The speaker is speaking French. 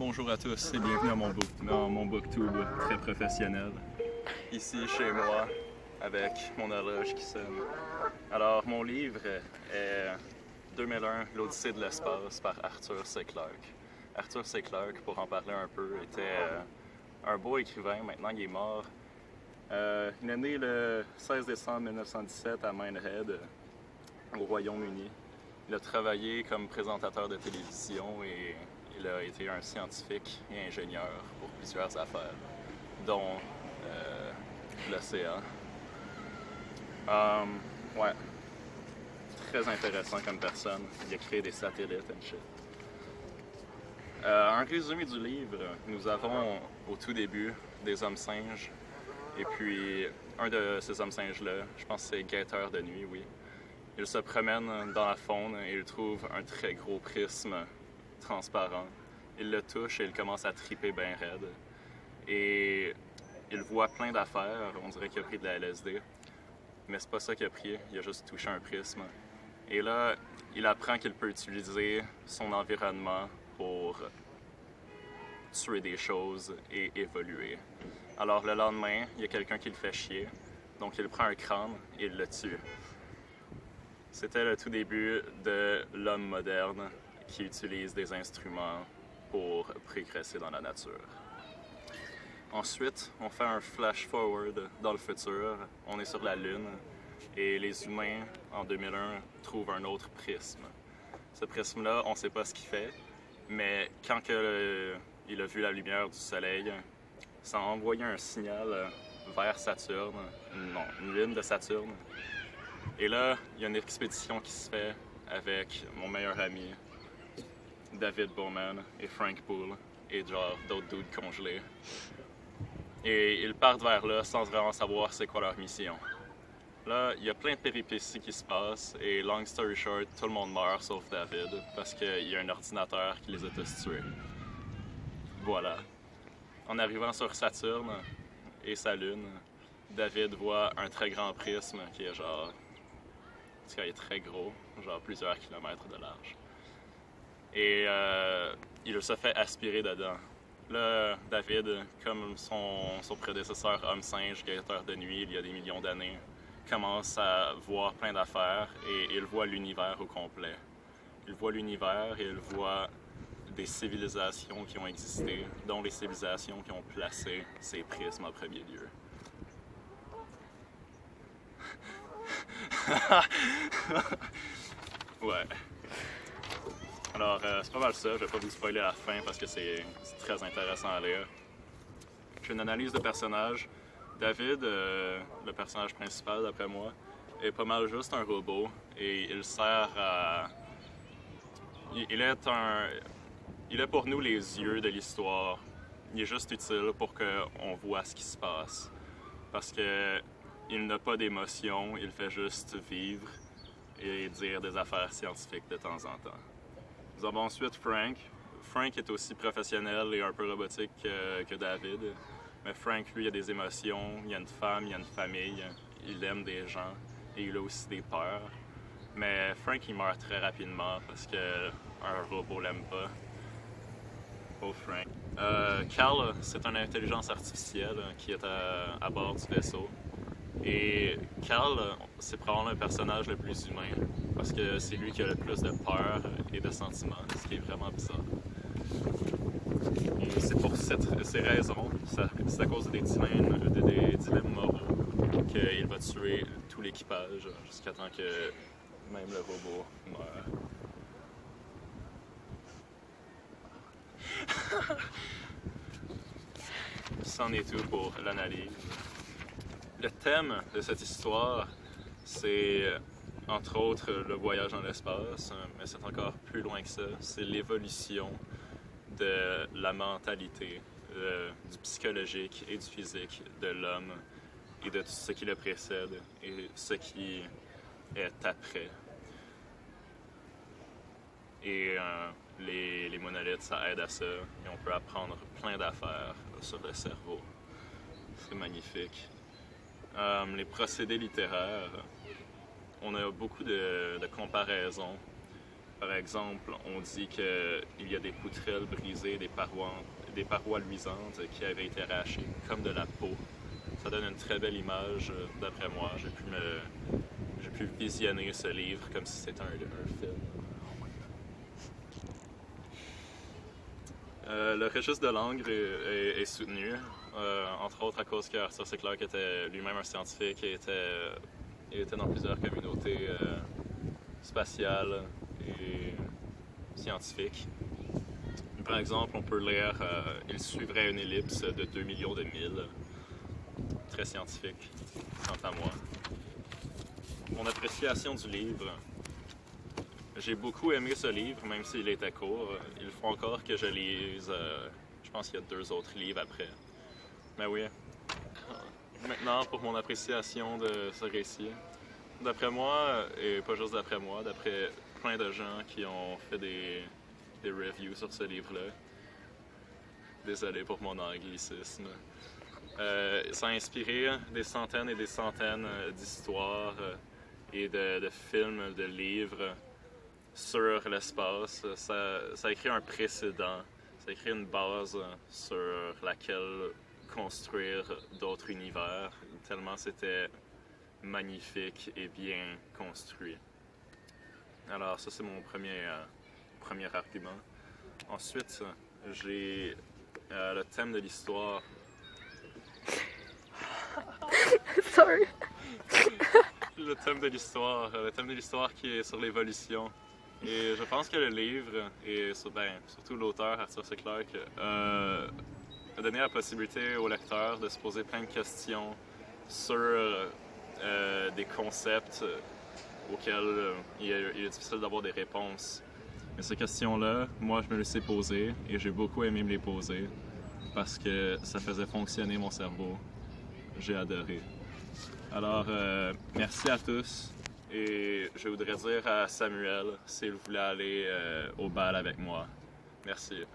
Bonjour à tous et bienvenue dans mon booktube très professionnel. Ici chez moi avec mon horloge qui sonne. Alors mon livre est 2001, l'Odyssée de l'espace par Arthur C. Clarke. Arthur C. Clarke, pour en parler un peu, était un beau écrivain, maintenant il est mort. Il est né le 16 décembre 1917 à Minehead, au Royaume-Uni. Il a travaillé comme présentateur de télévision et il a été un scientifique et ingénieur pour plusieurs affaires, dont l'océan. Ouais, très intéressant comme personne. Il a créé des satellites et shit. Un résumé du livre, nous avons au tout début des hommes-singes, et puis un de ces hommes-singes-là, je pense que c'est Guetteur de nuit, oui. Il se promène dans la faune et il trouve un très gros prisme transparent. Il le touche et il commence à triper bien raide. Et il voit plein d'affaires, on dirait qu'il a pris de la LSD. Mais c'est pas ça qu'il a pris, il a juste touché un prisme. Et là, il apprend qu'il peut utiliser son environnement pour tuer des choses et évoluer. Alors le lendemain, il y a quelqu'un qui le fait chier, donc il prend un crâne et il le tue. C'était le tout début de l'homme moderne qui utilise des instruments pour progresser dans la nature. Ensuite, on fait un flash forward dans le futur. On est sur la Lune et les humains, en 2001, trouvent un autre prisme. Ce prisme-là, on ne sait pas ce qu'il fait, mais quand il a vu la lumière du Soleil, ça a envoyé un signal vers Saturne, une lune de Saturne. Et là, il y a une expédition qui se fait avec mon meilleur ami, David Bowman et Frank Poole, et genre d'autres dudes congelés. Et ils partent vers là sans vraiment savoir c'est quoi leur mission. Là, il y a plein de péripéties qui se passent, et long story short, tout le monde meurt sauf David, parce qu'il y a un ordinateur qui les a tous tués. Voilà. En arrivant sur Saturne et sa lune, David voit un très grand prisme qui est genre... En tout cas, il est très gros, genre plusieurs kilomètres de large. Et il se fait aspirer dedans. Là, David, comme son prédécesseur homme-singe, Guetteur de nuit, il y a des millions d'années, commence à voir plein d'affaires et il voit l'univers au complet. Il voit l'univers et il voit des civilisations qui ont existé, dont les civilisations qui ont placé ces prismes en premier lieu. Ouais. Alors, c'est pas mal ça. Je vais pas vous spoiler la fin parce que c'est très intéressant à lire. J'ai une analyse de personnage. David, le personnage principal d'après moi, est pas mal juste un robot et il sert à... Il est pour nous les yeux de l'histoire. Il est juste utile pour qu'on voit ce qui se passe. Parce que il n'a pas d'émotion, il fait juste vivre et dire des affaires scientifiques de temps en temps. Nous avons ensuite Frank. Frank est aussi professionnel et un peu robotique que David. Mais Frank, lui, a des émotions, il a une femme, il a une famille, il aime des gens et il a aussi des peurs. Mais Frank, il meurt très rapidement parce qu'un robot l'aime pas. Pauvre Frank. Cal, c'est une intelligence artificielle qui est à bord du vaisseau. Et Cal, c'est probablement le personnage le plus humain, parce que c'est lui qui a le plus de peur et de sentiments, ce qui est vraiment bizarre. Et c'est pour ces raisons, c'est à cause des dilemmes moraux, qu'il va tuer tout l'équipage jusqu'à temps que même le robot meurt. C'en est tout pour l'analyse. Le thème de cette histoire, c'est entre autres le voyage dans l'espace, mais c'est encore plus loin que ça. C'est l'évolution de la mentalité, du psychologique et du physique de l'homme et de tout ce qui le précède et ce qui est après. Et les monolithes, ça aide à ça et on peut apprendre plein d'affaires sur le cerveau. C'est magnifique. Les procédés littéraires, on a beaucoup de comparaisons. Par exemple, on dit qu'il y a des poutrelles brisées, des parois luisantes qui avaient été arrachées comme de la peau. Ça donne une très belle image, d'après moi. J'ai pu visionner ce livre comme si c'était un film. Le registre de Langres est soutenu, entre autres à cause qu'Arthur C. Clarke était lui-même un scientifique et était dans plusieurs communautés spatiales et scientifiques. Par exemple, on peut lire il suivrait une ellipse de 2 millions de milles. Très scientifique, quant à moi. Mon appréciation du livre. J'ai beaucoup aimé ce livre, même s'il était court. Il faut encore que je lise. Je pense qu'il y a 2 autres livres après. Mais oui. Maintenant, pour mon appréciation de ce récit. D'après moi, et pas juste d'après moi, d'après plein de gens qui ont fait des reviews sur ce livre-là. Désolé pour mon anglicisme. Ça a inspiré des centaines et des centaines d'histoires et de films, de livres sur l'espace. Ça a écrit un précédent, ça a écrit une base sur laquelle construire d'autres univers, tellement c'était magnifique et bien construit. Alors ça c'est mon premier argument. Ensuite, j'ai le thème de l'histoire. Sorry. Le thème de l'histoire qui est sur l'évolution. Et je pense que le livre, et surtout l'auteur, Arthur C. Clarke, a donné la possibilité au lecteur de se poser plein de questions sur des concepts auxquels il est difficile d'avoir des réponses. Mais ces questions-là, moi, je me les ai posées et j'ai beaucoup aimé me les poser parce que ça faisait fonctionner mon cerveau. J'ai adoré. Alors, merci à tous. Et je voudrais dire à Samuel s'il voulait aller au bal avec moi. Merci.